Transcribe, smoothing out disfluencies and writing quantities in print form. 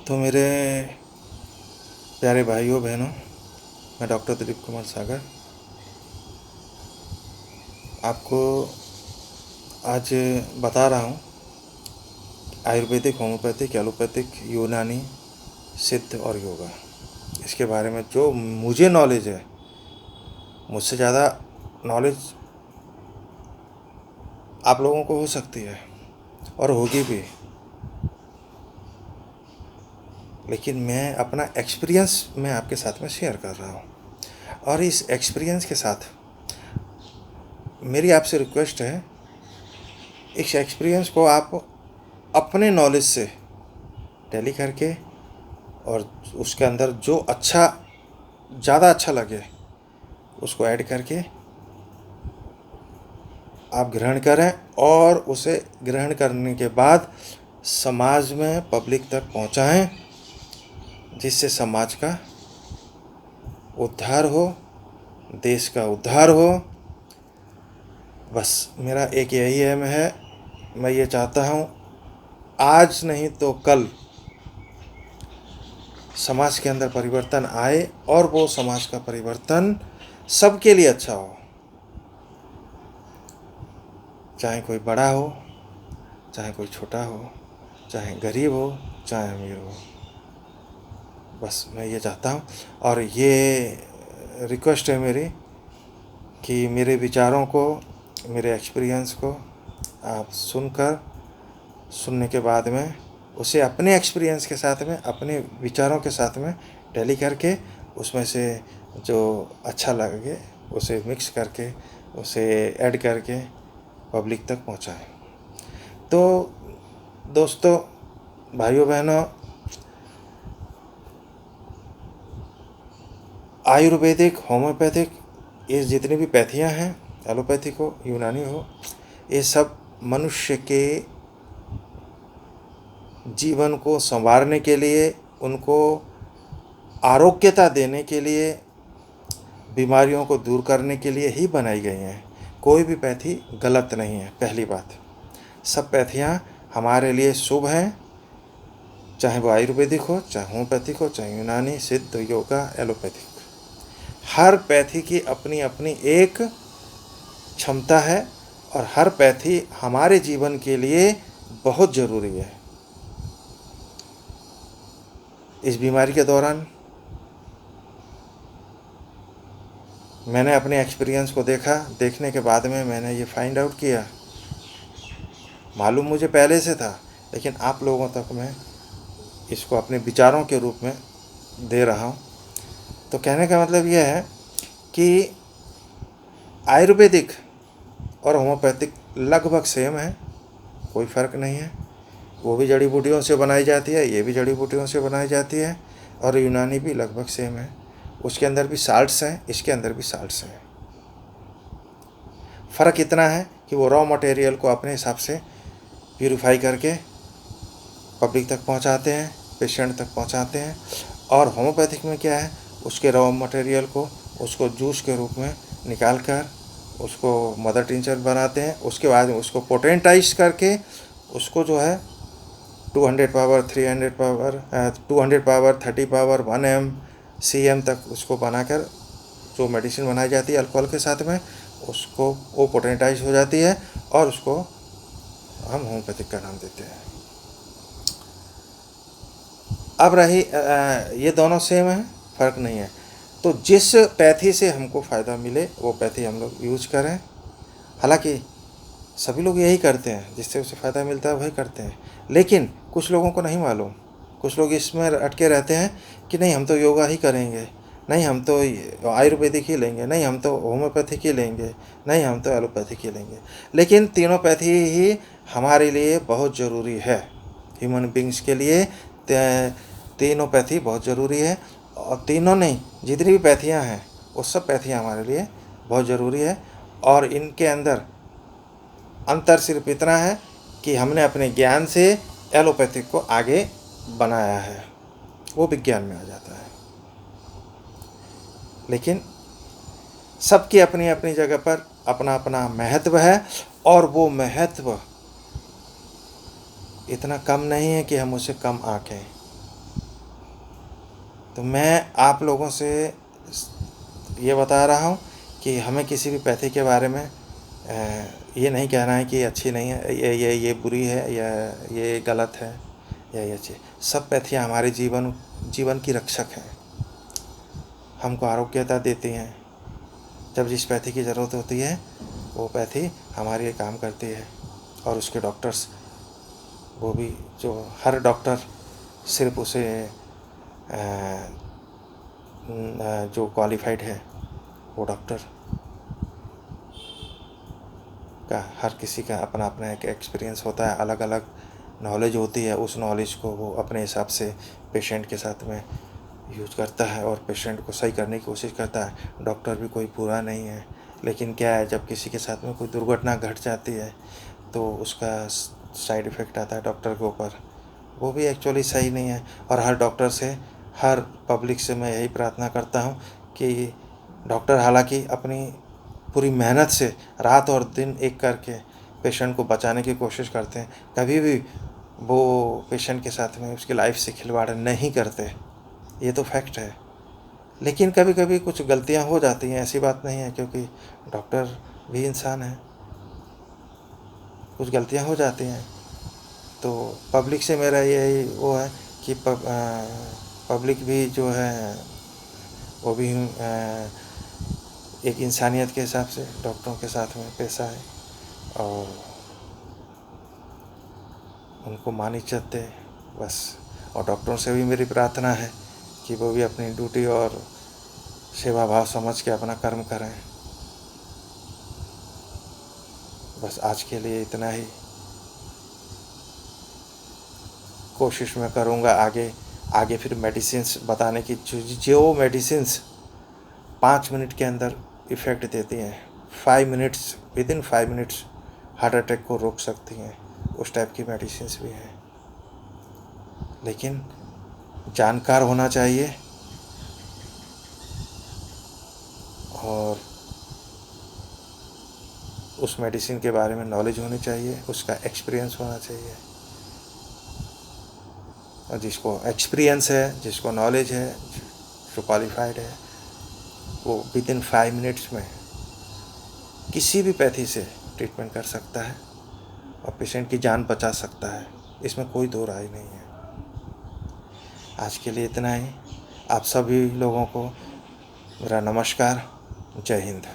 तो मेरे प्यारे भाइयों बहनों, मैं डॉक्टर दिलीप कुमार सागर आपको आज बता रहा हूँ आयुर्वेदिक, होम्योपैथिक, एलोपैथिक, यूनानी, सिद्ध और योगा, इसके बारे में जो मुझे नॉलेज है। मुझसे ज़्यादा नॉलेज आप लोगों को हो सकती है और होगी भी, लेकिन मैं अपना एक्सपीरियंस मैं आपके साथ में शेयर कर रहा हूँ। और इस एक्सपीरियंस के साथ मेरी आपसे रिक्वेस्ट है, इस एक्सपीरियंस को आप अपने नॉलेज से टैली करके और उसके अंदर जो अच्छा, ज़्यादा अच्छा लगे उसको ऐड करके आप ग्रहण करें, और उसे ग्रहण करने के बाद समाज में, पब्लिक तक पहुंचाएं, जिससे समाज का उद्धार हो, देश का उद्धार हो। बस मेरा एक यही एम है। मैं ये चाहता हूँ आज नहीं तो कल समाज के अंदर परिवर्तन आए, और वो समाज का परिवर्तन सबके लिए अच्छा हो, चाहे कोई बड़ा हो, चाहे कोई छोटा हो, चाहे गरीब हो, चाहे अमीर हो। बस मैं ये चाहता हूँ, और ये रिक्वेस्ट है मेरी कि मेरे विचारों को, मेरे एक्सपीरियंस को आप सुनने के बाद में उसे अपने एक्सपीरियंस के साथ में, अपने विचारों के साथ में टैली करके उसमें से जो अच्छा लगे उसे मिक्स करके, उसे ऐड करके पब्लिक तक पहुंचाएं। तो दोस्तों, भाइयों बहनों, आयुर्वेदिक, होम्योपैथिक, ये जितनी भी पैथियाँ हैं, एलोपैथिक हो, यूनानी हो, ये सब मनुष्य के जीवन को संवारने के लिए, उनको आरोग्यता देने के लिए, बीमारियों को दूर करने के लिए ही बनाई गई हैं। कोई भी पैथी गलत नहीं है। पहली बात, सब पैथियाँ हमारे लिए शुभ हैं, चाहे वो आयुर्वेदिक हो, चाहे होम्योपैथिक हो, चाहे यूनानी, सिद्ध, योगा, एलोपैथिक। हर पैथी की अपनी अपनी एक क्षमता है, और हर पैथी हमारे जीवन के लिए बहुत ज़रूरी है। इस बीमारी के दौरान मैंने अपने एक्सपीरियंस को देखा। देखने के बाद में मैंने ये फाइंड आउट किया, मालूम मुझे पहले से था, लेकिन आप लोगों तक मैं इसको अपने विचारों के रूप में दे रहा हूँ। तो कहने का मतलब यह है कि आयुर्वेदिक और होम्योपैथिक लगभग सेम है, कोई फ़र्क नहीं है। वो भी जड़ी बूटियों से बनाई जाती है, ये भी जड़ी बूटियों से बनाई जाती है, और यूनानी भी लगभग सेम है। उसके अंदर भी साल्ट्स हैं, इसके अंदर भी साल्ट्स हैं। फ़र्क इतना है कि वो रॉ मटेरियल को अपने हिसाब से प्यूरिफाई करके पब्लिक तक पहुंचाते हैं, पेशेंट तक पहुंचाते हैं। और होम्योपैथिक में क्या है, उसके रॉ मटेरियल को, उसको जूस के रूप में निकाल कर उसको मदर टिंचर बनाते हैं। उसके बाद उसको पोटेंटाइज करके उसको जो है 200 power, 300 power, 200 power, 30 power, 1 cm तक उसको बनाकर जो मेडिसिन बनाई जाती है अल्कोहल के साथ में, उसको वो पोटेंटाइज हो जाती है, और उसको हम होम्योपैथिक का नाम देते हैं। अब रही ये दोनों सेम है, फ़र्क नहीं है। तो जिस पैथी से हमको फ़ायदा मिले वो पैथी हम लोग यूज करें। हालांकि सभी लोग यही करते हैं, जिससे उसे फ़ायदा मिलता है वही करते हैं, लेकिन कुछ लोगों को नहीं मालूम। कुछ लोग इसमें अटके रहते हैं कि नहीं हम तो योगा ही करेंगे, नहीं हम तो आयुर्वेदिक ही लेंगे, नहीं हम तो होम्योपैथिक ही लेंगे, नहीं हम तो एलोपैथिक ही लेंगे। लेकिन तीनों पैथी ही हमारे लिए बहुत ज़रूरी है। ह्यूमन बींग्स के लिए तीनों पैथी बहुत ज़रूरी है। और तीनों नहीं, जितनी भी पैथियाँ हैं वो सब पैथियाँ हमारे लिए बहुत ज़रूरी है। और इनके अंदर अंतर सिर्फ इतना है कि हमने अपने ज्ञान से एलोपैथिक को आगे बनाया है, वो विज्ञान में आ जाता है। लेकिन सबकी अपनी अपनी जगह पर अपना अपना महत्व है, और वो महत्व इतना कम नहीं है कि हम उसे कम आंकें। तो मैं आप लोगों से ये बता रहा हूँ कि हमें किसी भी पैथी के बारे में ये नहीं कहना है कि अच्छी नहीं है, ये बुरी है, या ये गलत है, या ये अच्छी। सब पैथियाँ हमारे जीवन की रक्षक हैं, हमको आरोग्यता देती हैं। जब जिस पैथी की ज़रूरत होती है वो पैथी हमारे लिए काम करती है। और उसके डॉक्टर्स, वो भी, जो हर डॉक्टर सिर्फ उसे जो क्वालिफाइड है वो डॉक्टर का, हर किसी का अपना अपना एक एक्सपीरियंस होता है, अलग अलग नॉलेज होती है। उस नॉलेज को वो अपने हिसाब से पेशेंट के साथ में यूज करता है और पेशेंट को सही करने की कोशिश करता है। डॉक्टर भी कोई बुरा नहीं है, लेकिन क्या है, जब किसी के साथ में कोई दुर्घटना घट जाती है तो उसका साइड इफ़ेक्ट आता है डॉक्टर के ऊपर, वो भी एक्चुअली सही नहीं है। और हर डॉक्टर से, हर पब्लिक से मैं यही प्रार्थना करता हूँ कि डॉक्टर हालांकि अपनी पूरी मेहनत से रात और दिन एक करके पेशेंट को बचाने की कोशिश करते हैं, कभी भी वो पेशेंट के साथ में उसकी लाइफ से खिलवाड़ नहीं करते, ये तो फैक्ट है। लेकिन कभी कभी कुछ गलतियां हो जाती हैं, ऐसी बात नहीं है, क्योंकि डॉक्टर भी इंसान है, कुछ गलतियां हो जाती हैं। तो पब्लिक से मेरा यही वो है कि पब्लिक भी जो है वो भी एक इंसानियत के हिसाब से डॉक्टरों के साथ में पेश आए और उनको मान इज्जत दे, बस। और डॉक्टरों से भी मेरी प्रार्थना है कि वो भी अपनी ड्यूटी और सेवा भाव समझ के अपना कर्म करें। बस आज के लिए इतना ही। कोशिश मैं करूँगा आगे फिर मेडिसिन्स बताने की, जो मेडिसिन्स 5 मिनट के अंदर इफ़ेक्ट देती हैं, 5 minutes, within 5 minutes heart attack को रोक सकती हैं, उस टाइप की मेडिसिन्स भी हैं। लेकिन जानकार होना चाहिए और उस मेडिसिन के बारे में नॉलेज होनी चाहिए, उसका एक्सपीरियंस होना चाहिए। और जिसको एक्सपीरियंस है, जिसको नॉलेज है, जो क्वालिफाइड है, वो विदिन 5 मिनट्स में किसी भी पैथी से ट्रीटमेंट कर सकता है और पेशेंट की जान बचा सकता है, इसमें कोई दो राय नहीं है। आज के लिए इतना ही। आप सभी लोगों को मेरा नमस्कार। जय हिंद।